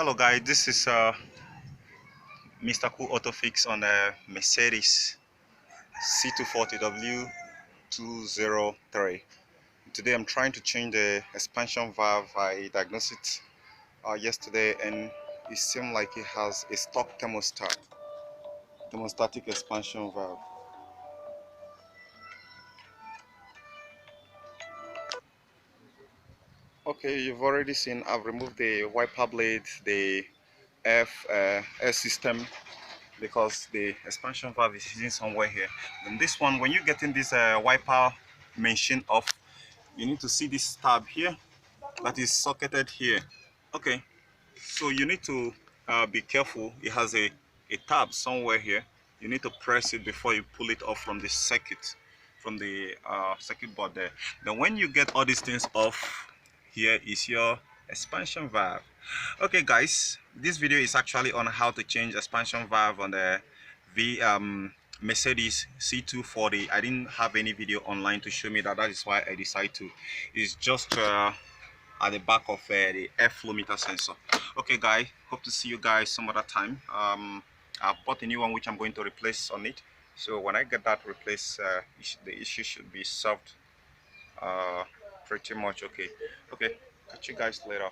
Hello guys, this is Mr. Cool Auto Fix on the Mercedes C240 w203. Today I'm trying to change the expansion valve. I diagnosed it yesterday and it seemed like it has a stock thermostatic expansion valve. Okay, you've already seen I've removed the wiper blade, the air system, because the expansion valve is sitting somewhere here. And this one, when you're getting this wiper machine off, you need to see this tab here that is socketed here. Okay, so you need to be careful. It has a tab somewhere here. You need to press it before you pull it off from the circuit, from the circuit board there. Then when you get all these things off, here is your expansion valve. Okay guys, this video is actually on how to change expansion valve on the Mercedes C240. I didn't have any video online to show me that. That is why I decided to. It's just at the back of the airflow meter sensor. Okay guys, hope to see you guys some other time. I've bought a new one which I'm going to replace on it. So when I get that replaced, the issue should be solved pretty much. Okay, catch you guys later.